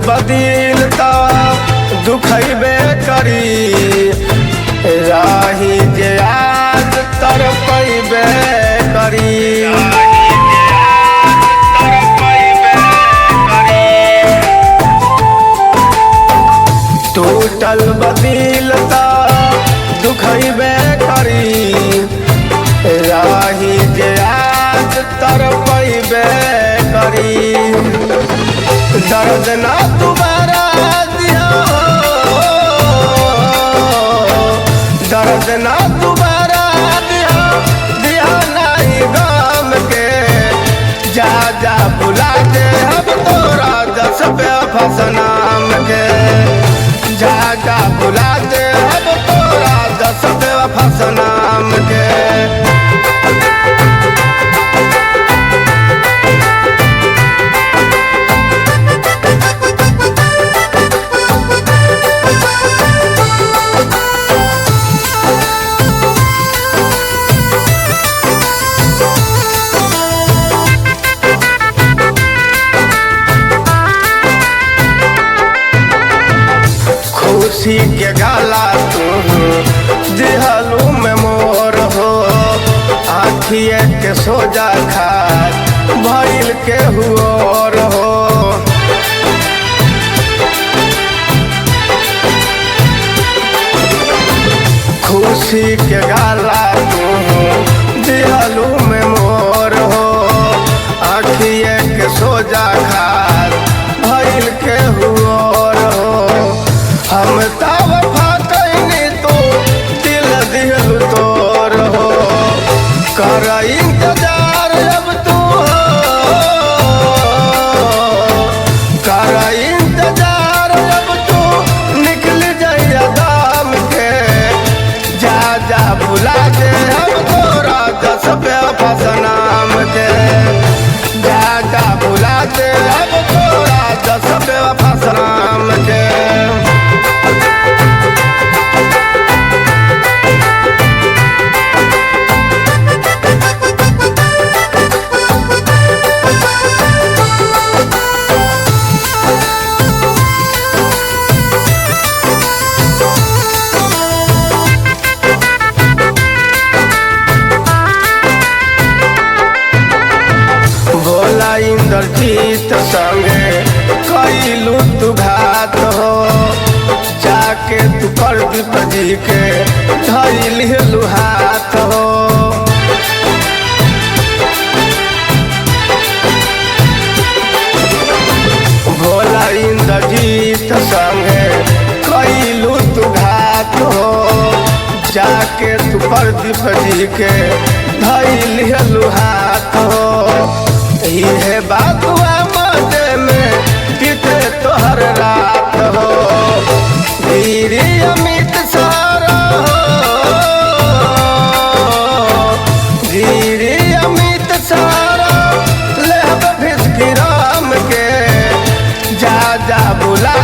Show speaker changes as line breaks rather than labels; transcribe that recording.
बदलता दुखैबे करी राही जे आज तरपैबे करी। टूटल बदलता दुखैबे करी राही जे आज तरपैबे करी। दर्द ना दोबारा दिया, दर्द ना दोबारा दिया, दिया नहीं गम के। जा जा बुला दे अब तोरा दस बेवफा नाम के। जा जा बुला दे अब तोरा दस बेवफा नाम के। खुशी के गाला तुम दिहलू में मोर हो, आखिए के सोजा खार भइल के हुओर हो। खुशी के गाला तुम दिहलू में मोर हो, आखिए के सोजा खार भइल के हुओर हो। हम तब फाकनी तो दिल दिल तोर हो, कर इंतजार अब तू कर इंतजार अब तू निकल जाइया दाम के। जा जा बुला दे अब तोरा दस बेवफा नाम के। जा जा बुला दे अब तोरा दस बेवफा नाम के। इंद्रजीत संगे कैलू तू घात हो, जाके तू प्रदीप जी के धैलू हाथ हो। भोला इंद्रजीत संगे कैलू तू घात हो, जाके तू प्रदीप जी के धैलू हाथ हो। ये बात मजे में किते तोहर रात हो, गिरी अमित सारा गिरी अमित सारा लेहब फिसकी राम के। जा जा बुला